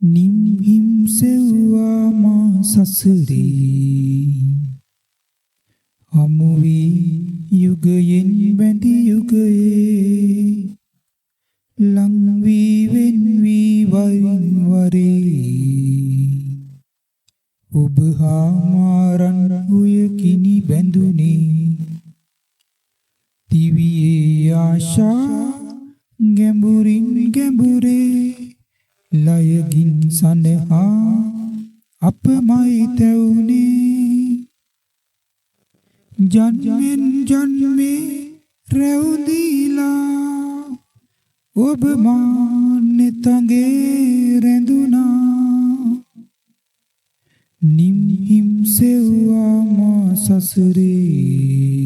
නිම්හිම් සෙව්වා මා සසරේ හමු වී යුගයෙන් බැඳි යුගයේ ලං වී වෙන් වී වරින් වරේ ඔබ හා මාරන් උය කිනි බැඳුනේ දිවියේ ආශා ගැඹුරින් ගැඹුරේ ලයගින් සනහා අපමයි තැවුනේ ජන්මෙන් ජන්මේ රැවුදීලා ඔබ මානෙතගේ රැඳුනා නිම්හිම් සෙව්වා මා සසරේ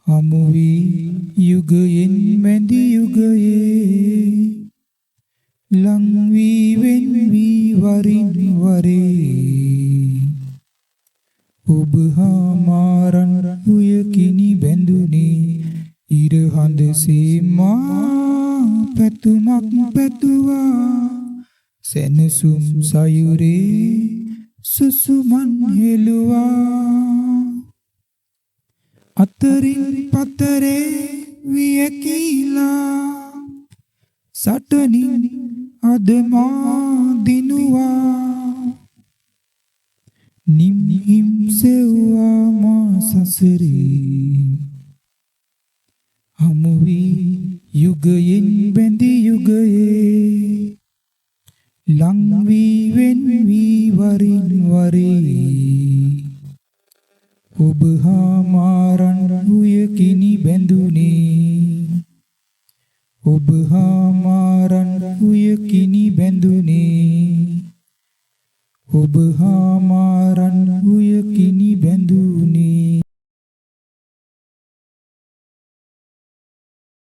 හමු වී යුගයෙන් මැදි යුගයේ ලං වී වෙන් වී වරින් වරේ ඔබ හා මාරන් උය කිනි බැඳුනේ ඉර හඳ සීමා පැතුමක් පැතුවා සැනසුම් සයුරේ සුසුමන් හෙළුවා අතරින් පතරේ වියකිලා සටනින් අදමා දිනුවා නිම්හිම් සෙව්වා මා සසරේ හමු වී යුගයෙන් බැඳි යුගයේ ලං වී වෙන් වී වරින් වරේ ඔබ හා මාරන් උය කිනි බැඳුනේ ඔබ හා මාරන් උය කිනි බැඳුනේ ඔබ හා මාරන්